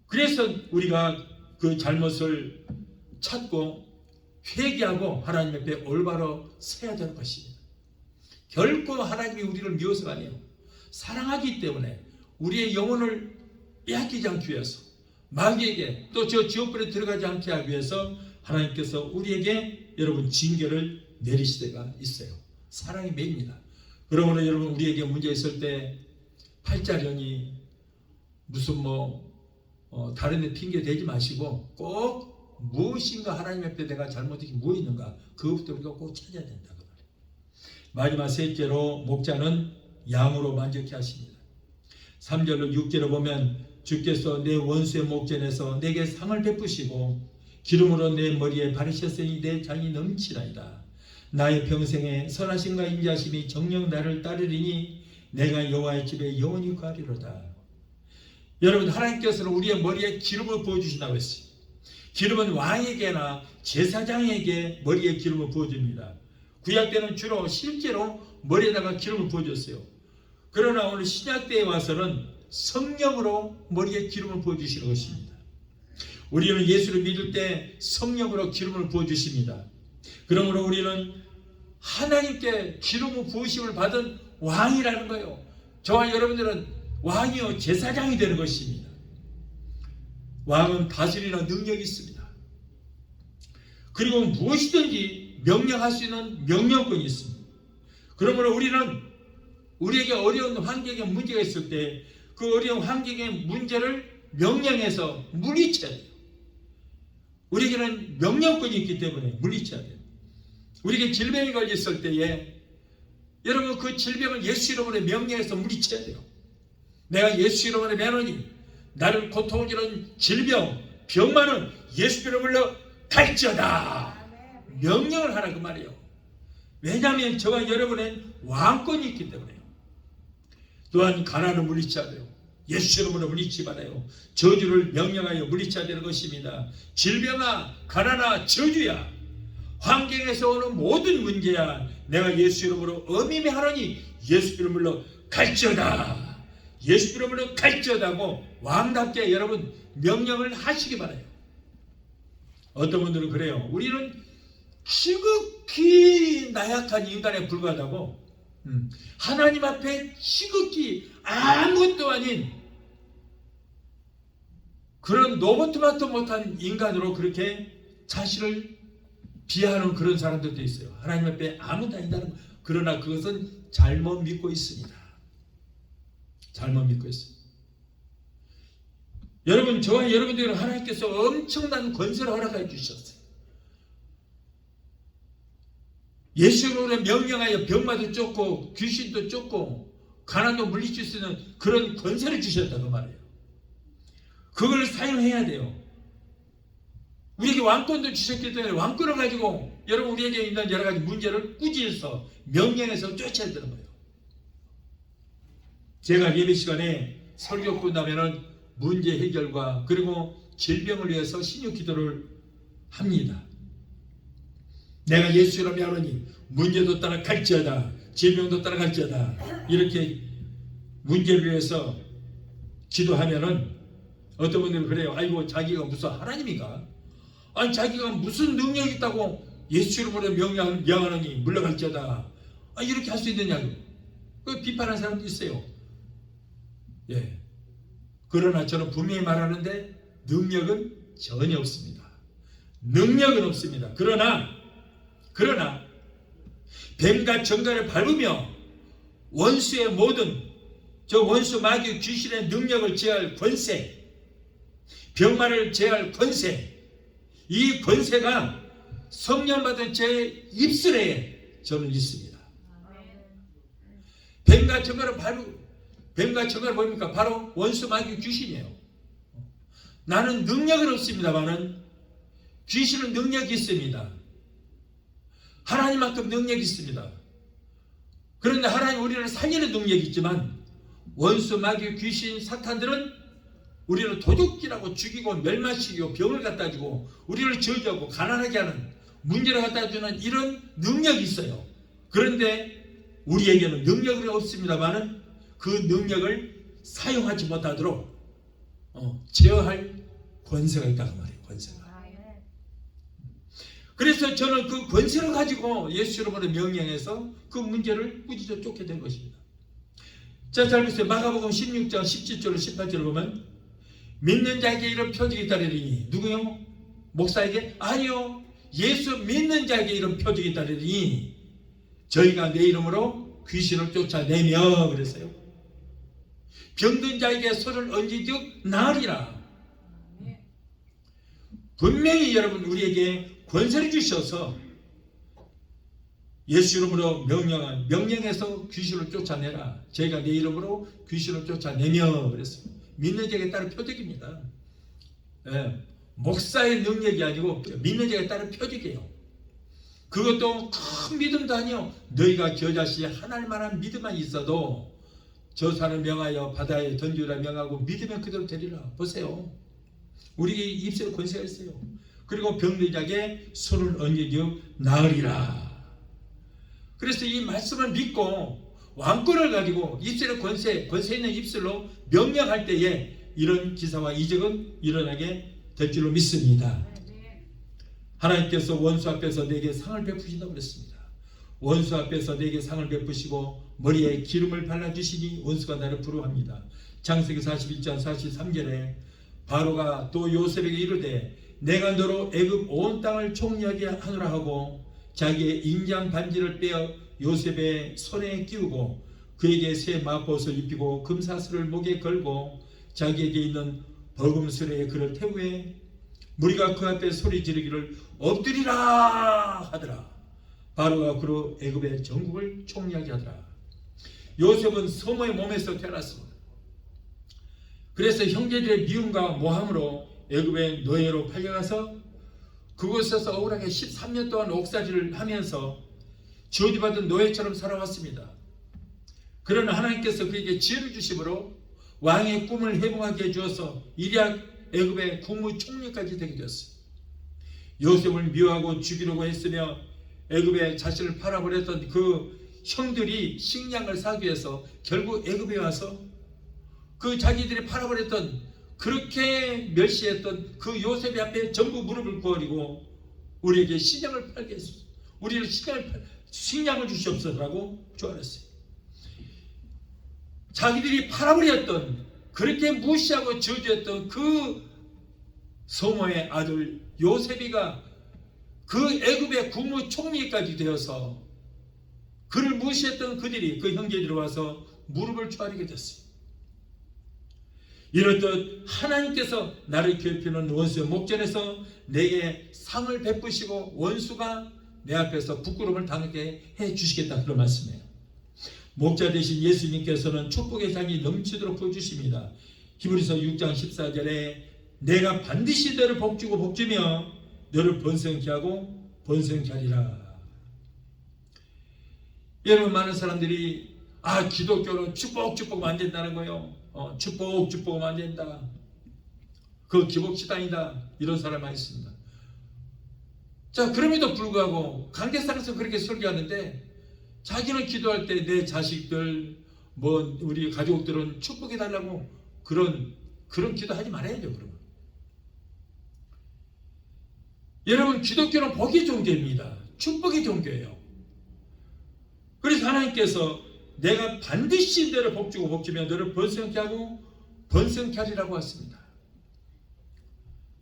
그래서 우리가 그 잘못을 찾고 회개하고 하나님 앞에 올바로 서야 되는 것입니다. 결코 하나님이 우리를 미워서가 아니에요. 사랑하기 때문에 우리의 영혼을 빼앗기지 않기 위해서, 마귀에게 또 저 지옥불에 들어가지 않게 하기 위해서 하나님께서 우리에게 여러분 징계를 내리실 때가 있어요. 사랑이 매입니다. 그러므로 여러분 우리에게 문제 있을 때 팔자련이 무슨 다른 데 핑계 대지 마시고 꼭 무엇인가 하나님 앞에 내가 잘못한 게 뭐 있는가, 그것부터 우리가 꼭 찾아야 된다. 마지막 셋째로 목자는 양으로 만족해 하십니다. 3절로 6절을 보면 주께서 내 원수의 목전에서 내게 상을 베푸시고 기름으로 내 머리에 바르셨으니 내 잔이 넘치나이다. 나의 평생에 선하심과 인자심이 정녕 나를 따르리니 내가 여호와의 집에 영원히 거하리로다. 여러분 하나님께서는 우리의 머리에 기름을 부어주신다고 했어요. 기름은 왕에게나 제사장에게 머리에 기름을 부어줍니다. 구약 때는 주로 실제로 머리에다가 기름을 부어줬어요. 그러나 오늘 신약 때에 와서는 성령으로 머리에 기름을 부어주시는 것입니다. 우리는 예수를 믿을 때 성령으로 기름을 부어주십니다. 그러므로 우리는 하나님께 기름을 부으심을 받은 왕이라는 거예요. 저와 여러분들은 왕이요 제사장이 되는 것입니다. 왕은 다스리는 능력이 있습니다. 그리고 무엇이든지 명령할 수 있는 명령권이 있습니다. 그러므로 우리는 우리에게 어려운 환경에 문제가 있을 때 그 어려운 환경의 문제를 명령해서 물리쳐야 돼요. 우리에게는 명령권이 있기 때문에 물리쳐야 돼요. 우리에게 질병이 걸렸을 때에 여러분 그 질병을 예수 이름으로 명령해서 물리쳐야 돼요. 내가 예수 이름으로 매노니 나를 고통을 주는 질병, 병만은 예수 이름으로 갈지어다. 명령을 하라 그 말이에요. 왜냐하면 저와 여러분은 왕권이 있기 때문에요. 또한 가난을 물리쳐야 돼요. 예수 이름으로 물리치 말아요. 저주를 명령하여 물리쳐야 되는 것입니다. 질병아, 가난아, 저주야, 환경에서 오는 모든 문제야, 내가 예수 이름으로 엄임히 하노니 예수 이름으로 갈지어다. 예수 이름으로 갈지어다고 왕답게 여러분 명령을 하시기 바라요. 어떤 분들은 그래요. 우리는 지극히 나약한 인간에 불과하다고, 하나님 앞에 지극히 아무것도 아닌 그런 노보트마토 못한 인간으로 그렇게 자신을 비하하는 그런 사람들도 있어요. 하나님 앞에 아무것도 아니다는 거. 그러나 그것은 잘못 믿고 있습니다. 잘못 믿고 있습니다. 여러분, 저와 여러분들은 하나님께서 엄청난 권세를 허락해 주셨어요. 예수님으로 명령하여 병마도 쫓고 귀신도 쫓고 가난도 물리칠 수 있는 그런 권세를 주셨다고 말해요. 그걸 사용해야 돼요. 우리에게 왕권도 주셨기 때문에 왕권을 가지고 여러분 우리에게 있는 여러 가지 문제를 꾸짖어서 명령해서 쫓아야 되는 거예요. 제가 예배 시간에 설교 끝나면은 문제 해결과 그리고 질병을 위해서 신유 기도를 합니다. 내가 예수 이름으로 하노니 문제도 따라갈지어다, 질병도 따라갈지어다, 이렇게 문제를 위해서 기도하면은 어떤 분들은 그래요. 아이고 자기가 무슨 하나님인가? 아니 자기가 무슨 능력이 있다고 예수 이름으로 명하노니 물러갈지어다, 이렇게 할 수 있느냐고 그 비판하는 사람도 있어요. 예. 그러나 저는 분명히 말하는데 능력은 전혀 없습니다. 능력은 없습니다. 그러나 뱀과 정갈을 밟으며 원수의 모든 저 원수 마귀 귀신의 능력을 제할 권세, 병마를 제할 권세, 이 권세가 성령 받은 제 입술에 저는 있습니다. 뱀과 정갈을 뭡니까? 바로 원수 마귀 귀신이에요. 나는 능력은 없습니다만은 귀신은 능력이 있습니다. 하나님만큼 능력이 있습니다. 그런데 하나님 우리를 살리는 능력이 있지만 원수 마귀 귀신 사탄들은 우리를 도둑질하고 죽이고 멸망시키고 병을 갖다 주고 우리를 저주하고 가난하게 하는, 문제를 갖다 주는 이런 능력이 있어요. 그런데 우리에게는 능력이 없습니다만은 그 능력을 사용하지 못하도록 제어할 권세가 있다고 말해요. 권세가. 그래서 저는 그 권세를 가지고 예수 이름으로 명령해서 그 문제를 꾸짖어 쫓게 된 것입니다. 자, 잘 보세요. 마가복음 16장 17절 18절을 보면 믿는 자에게 이런 표적이 따르리니 누구요? 목사에게? 아니요. 예수 믿는 자에게 이런 표적이 따르리니 저희가 내 이름으로 귀신을 쫓아내며 그랬어요. 병든 자에게 손을 얹은즉 나으리라. 분명히 여러분 우리에게 권세를 주셔서 예수 이름으로 명령해서 귀신을 쫓아내라. 저희가 내 이름으로 귀신을 쫓아내며 그랬어요. 믿는 자에게 따른 표적입니다. 예, 목사의 능력이 아니고 믿는 자에게 따른 표적이에요. 그것도 큰 믿음도 아니요. 너희가 겨자씨 하나님만한 믿음만 있어도 저 산을 명하여 바다에 던지라 명하고 믿으면 그대로 되리라. 보세요. 우리 입술에 권세가 있어요. 그리고 병든 자에게 손을 얹은즉 나으리라. 그래서 이 말씀을 믿고 왕권을 가지고 입술의 권세 있는 입술로 명령할 때에 이런 기사와 이적은 일어나게 될 줄로 믿습니다. 하나님께서 원수 앞에서 내게 상을 베푸신다고 그랬습니다. 원수 앞에서 내게 상을 베푸시고 머리에 기름을 발라주시니 원수가 나를 부러워합니다. 창세기 41장 43절에 바로가 또 요셉에게 이르되 내가 너로 애굽 온 땅을 총리하게 하노라 하고 자기의 인장 반지를 빼어 요셉의 손에 끼우고 그에게 새 마포옷을 입히고 금사슬을 목에 걸고 자기에게 있는 버금수레에 그를 태우에 무리가 그 앞에 소리 지르기를 엎드리라 하더라. 바로가 그로 애굽의 전국을 총리하게 하더라. 요셉은 서모의 몸에서 태어났습니다. 그래서 형제들의 미움과 모함으로 애굽의 노예로 팔려가서 그곳에서 억울하게 13년 동안 옥살이를 하면서 저주받은 노예처럼 살아왔습니다. 그러나 하나님께서 그에게 지혜를 주심으로 왕의 꿈을 해몽하게 해주어서 일약 애굽의 국무총리까지 되게 되었어요. 요셉을 미워하고 죽이려고 했으며 애굽에 자신을 팔아버렸던 그 형들이 식량을 사기 위해서 결국 애굽에 와서 그 자기들이 팔아버렸던 그렇게 멸시했던 그 요셉의 앞에 전부 무릎을 구어리고 우리에게 식량을 팔게 했어요. 우리를 식량을 주시옵소서라고 조언했어요. 자기들이 팔아버렸던 그렇게 무시하고 저주했던 그 소모의 아들 요셉이가 그 애굽의 국무총리까지 되어서 그를 무시했던 그들이 그 형제들이 와서 무릎을 조아리게 됐어요. 이렇듯 하나님께서 나를 괴롭히는 원수의 목전에서 내게 상을 베푸시고 원수가 내 앞에서 부끄러움을 당하게 해주시겠다 그런 말씀이에요. 목자 되신 예수님께서는 축복의 장이 넘치도록 보여주십니다. 히브리서 6장 14절에 내가 반드시 너를 복주고 복주며 너를 번성케 하고 번성케 하리라. 여러분, 많은 사람들이 기독교는 축복만 안 된다는 거예요. 축복만 안 된다. 그 기복치단이다. 이런 사람 많이 있습니다. 자, 그럼에도 불구하고 관계상에서 그렇게 설교하는데 자기는 기도할 때 내 자식들 우리 가족들은 축복해 달라고 그런 기도하지 말아야죠. 그러면 여러분, 기독교는 복의 종교입니다. 축복의 종교예요. 그래서 하나님께서 내가 반드시 너를 복주고 복주며 너를 번성케 하고 번성케 하리라고 했습니다.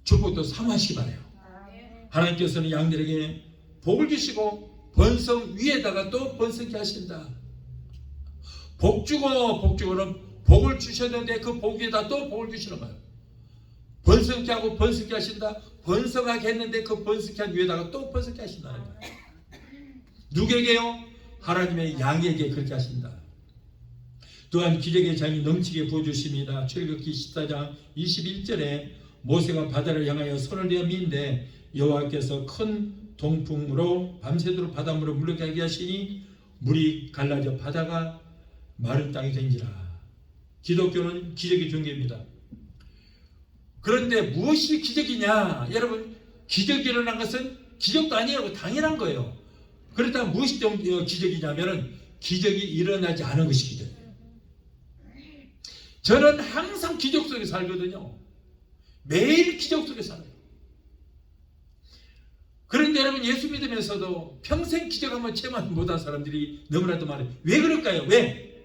축복도 사모하시기 바라요. 하나님께서는 양들에게 복을 주시고 번성 위에다가 또 번성케 하신다. 복주고는 복을 주셨는데 그 복 위에다 또 복을 주시는 거예요. 번성케 하고 번성케 하신다. 번성하게 했는데 그 번성케 한 위에다가 또 번성케 하신다는 거예요. 누구에게요? 하나님의 양에게 그렇게 하신다. 또한 기적의 장이 넘치게 부어주십니다. 출애굽기 14장 21절에 모세가 바다를 향하여 손을 내어 미는데 여호와께서 큰 동풍으로 밤새도록 바닷물을 물러가게 하시니 물이 갈라져 바다가 마른 땅이 된지라. 기독교는 기적의 종교입니다. 그런데 무엇이 기적이냐? 여러분, 기적이 일어난 것은 기적도 아니라고 당연한 거예요. 그렇다면 무엇이 기적이냐면 기적이 일어나지 않은 것이 기적이에요. 저는 항상 기적 속에 살거든요. 매일 기적 속에 살아요. 그런데 여러분 예수 믿으면서도 평생 기적 한번 체험 못한 사람들이 너무나도 많아요. 왜 그럴까요? 왜?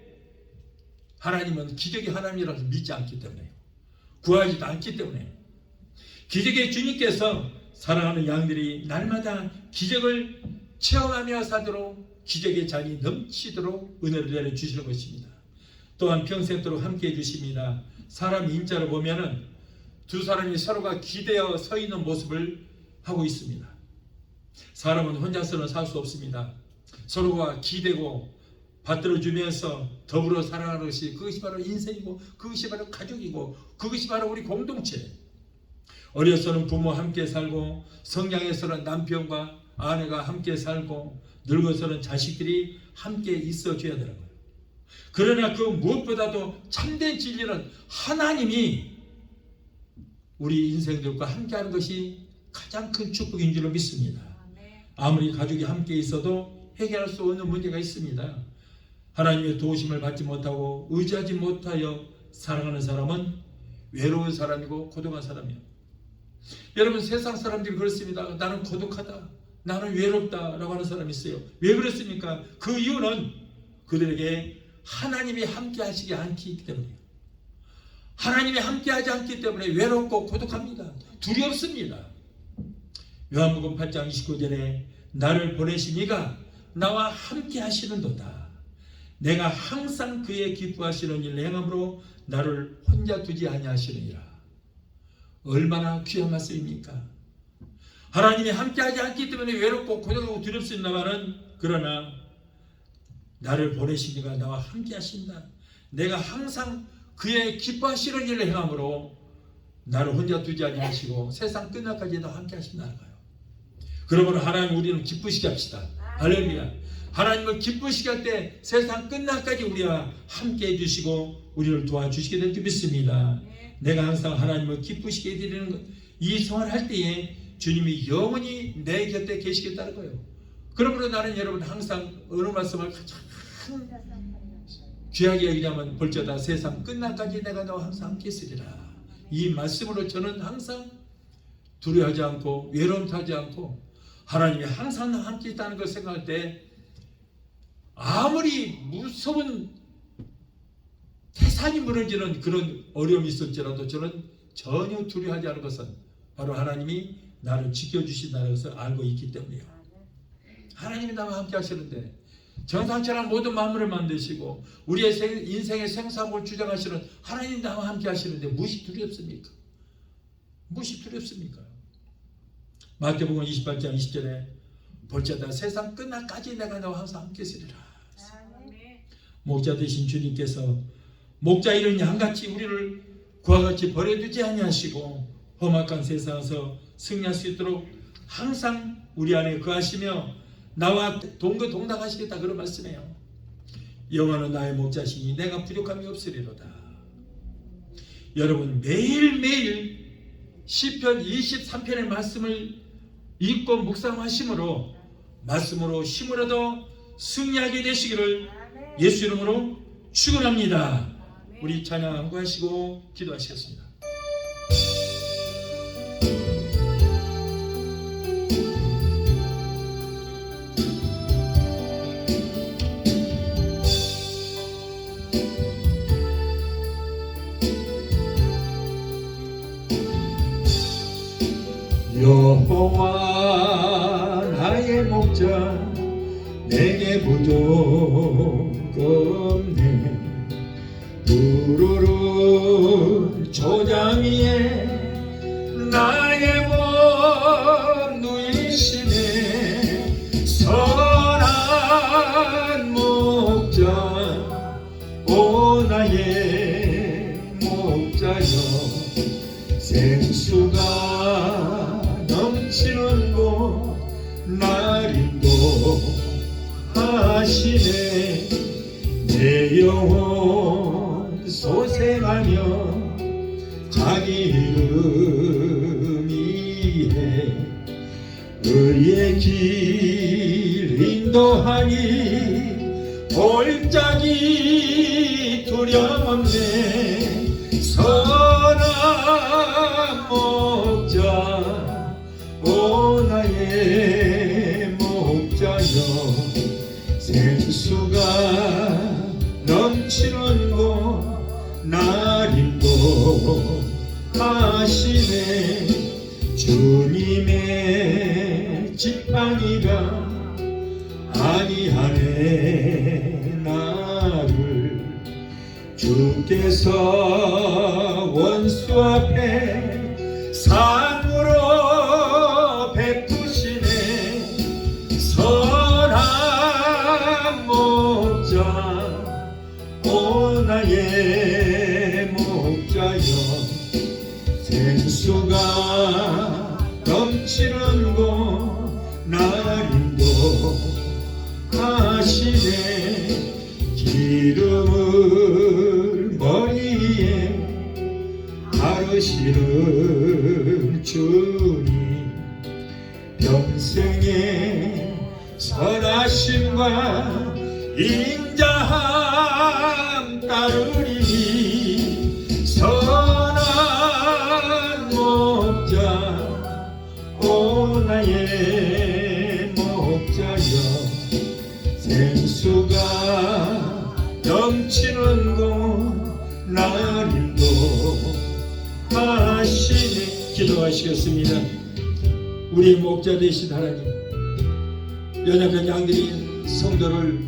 하나님은 기적이 하나님이라서 믿지 않기 때문에요. 구하지도 않기 때문에. 기적의 주님께서 사랑하는 양들이 날마다 기적을 체험하며 사도록 기적의 잔이 넘치도록 은혜를 내려주시는 것입니다. 또한 평생도록 함께해 주십니다. 사람 인자로 보면은 두 사람이 서로가 기대어 서 있는 모습을 하고 있습니다. 사람은 혼자서는 살 수 없습니다. 서로가 기대고 받들어주면서 더불어 살아가는 것이, 그것이 바로 인생이고, 그것이 바로 가족이고, 그것이 바로 우리 공동체. 어려서는 부모 함께 살고, 성장해서는 남편과 아내가 함께 살고, 늙어서는 자식들이 함께 있어줘야 되는 거예요. 그러나 그 무엇보다도 참된 진리는 하나님이 우리 인생들과 함께하는 것이 가장 큰 축복인 줄로 믿습니다. 아무리 가족이 함께 있어도 해결할 수 없는 문제가 있습니다. 하나님의 도우심을 받지 못하고 의지하지 못하여 살아가는 사람은 외로운 사람이고 고독한 사람이에요. 여러분, 세상 사람들이 그렇습니다. 나는 고독하다, 나는 외롭다 라고 하는 사람이 있어요. 왜 그렇습니까? 그 이유는 그들에게 하나님이 함께 하시지 않기 때문이에요. 하나님이 함께 하지 않기 때문에 외롭고 고독합니다. 두렵습니다. 요한복음 8장 29절에 나를 보내신 이가 나와 함께 하시는도다. 내가 항상 그의 기뻐하시는 일을 행함으로 나를 혼자 두지 아니하시느니라. 얼마나 귀한 말씀입니까? 하나님이 함께하지 않기 때문에 외롭고 고독하고 두렵습니다마는, 그러나 나를 보내신 이가 나와 함께 하신다. 내가 항상 그의 기뻐하시는 일을 행함으로 나를 혼자 두지 아니하시고 세상 끝날까지 나와 함께 하신다는 거예요. 그러므로 하나님, 우리는 기쁘시게 합시다. 할렐루야. 하나님을 기쁘시게 할 때 세상 끝날까지 우리와 함께 해주시고 우리를 도와주시게 될 줄 믿습니다. 내가 항상 하나님을 기쁘시게 해드리는 것, 이 생활을 할 때에 주님이 영원히 내 곁에 계시겠다는 거예요. 그러므로 나는 여러분 항상 어느 말씀을 가장 귀하게 여기냐면, 볼지어다 세상 끝날까지 내가 너와 항상 함께 있으리라. 이 말씀으로 저는 항상 두려워하지 않고 외로움하지 않고 하나님이 항상 나와 함께 있다는 걸 생각할 때, 아무리 무서운 태산이 무너지는 그런 어려움이 있을지라도 저는 전혀 두려워하지 않은 것은 바로 하나님이 나를 지켜주신다는 것을 알고 있기 때문이에요. 하나님이 나와 함께 하시는데, 정상처럼 모든 만물을 만드시고 우리의 인생의 생사복을 주장하시는 하나님 나와 함께 하시는데 무엇이 두렵습니까? 무엇이 두렵습니까? 마태복음 28장 20절에 볼지어다 세상 끝날까지 내가 너와 항상 함께 있으리라. 목자 되신 주님께서 목자 이런 양같이 우리를 그와 같이 버려두지 아니하시고 험악한 세상에서 승리할 수 있도록 항상 우리 안에 거하시며 나와 동거동락하시겠다, 그런 말씀이에요. 여호와는 나의 목자시니 내가 부족함이 없으리로다. 여러분, 매일매일 시편 23편의 말씀을 읽고 묵상하심으로 말씀으로 힘을 얻어 승리하게 되시기를 예수 이름으로 축원합니다. 우리 찬양하고 하시고 기도하시겠습니다. 여호와 나의 목자 내게 부족 없네. 푸르른 초장 위에 나의 몸 누이시네. 선한 목자 오 나의 목자여, 생수가 넘치는 곳 날 인도하시네. 내 영혼 소생하며 자기 이름 위에 의의 길 인도하니 골짜기 두려움 없네. 선한 목자 오 나의 하시네. 주님의 지팡이가 아니하네 나를. 주께서 원수 앞에 상으로 베푸시네. 선한 목자 오 나의 목자여. 생수가 넘치는 곳 나를 인도하시네. 기름을 머리에 바르시는 주님. 평생의 선하심과 인자함 따르리니. 선한 목자 오 나의 목자여. 생수가 넘치는 곳 나를 인도하시네. 기도하시겠습니다. 우리 목자 되신 하나님, 연약한 양들인 성도를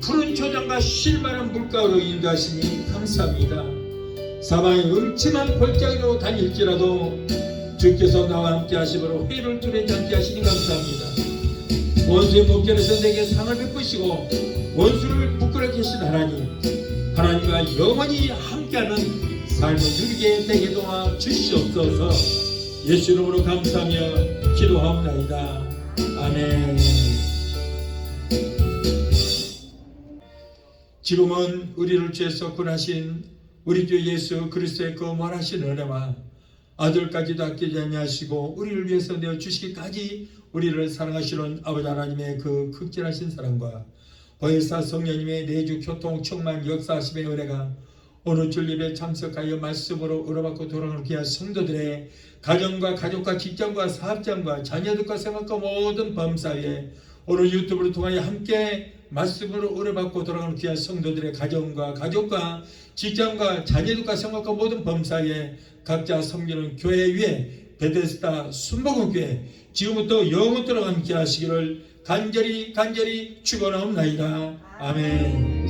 푸른 초장과 실만한 물가로 인도하시니 감사합니다. 사방에 음침한 골짜기로 다닐지라도 주께서 나와 함께 하심으로 회를 두려지 않게 하시니 감사합니다. 원수의 목전에서 내게 상을 베푸시고 원수를 부끄럽게 하신 하나님, 하나님과 영원히 함께하는 삶을 누리게 되게 도와 주시옵소서. 예수 이름으로 감사하며 기도하옵나이다. 아멘. 지금은 우리를 죄에서 구원하신 우리 주 예수 그리스도의 그 무한하신 은혜와 아들까지도 아끼지 아니하시고 우리를 위해서 내어주시기까지 우리를 사랑하시는 아버지 하나님의 그 극진하신 사랑과 보혜사 성령님의 내주 교통 충만 역사하심의 은혜가 오늘 주일 예배에 참석하여 말씀으로 은혜받고 돌아가는 귀한 성도들의 가정과 가족과 직장과 사업장과 자녀들과 생각과 모든 범사에 오늘 유튜브를 통하여 함께 말씀으로 은혜받고 돌아가는 귀한 성도들의 가정과 가족과 직장과 자녀들과 생각과 모든 범사에 각자 섬기는 교회 위에 베데스다 순복음교회 지금부터 영원토록 함께 하시기를 간절히 축원하옵나이다. 아멘.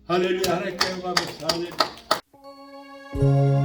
할렐루야. 하나님께 영광을. 할렐루야.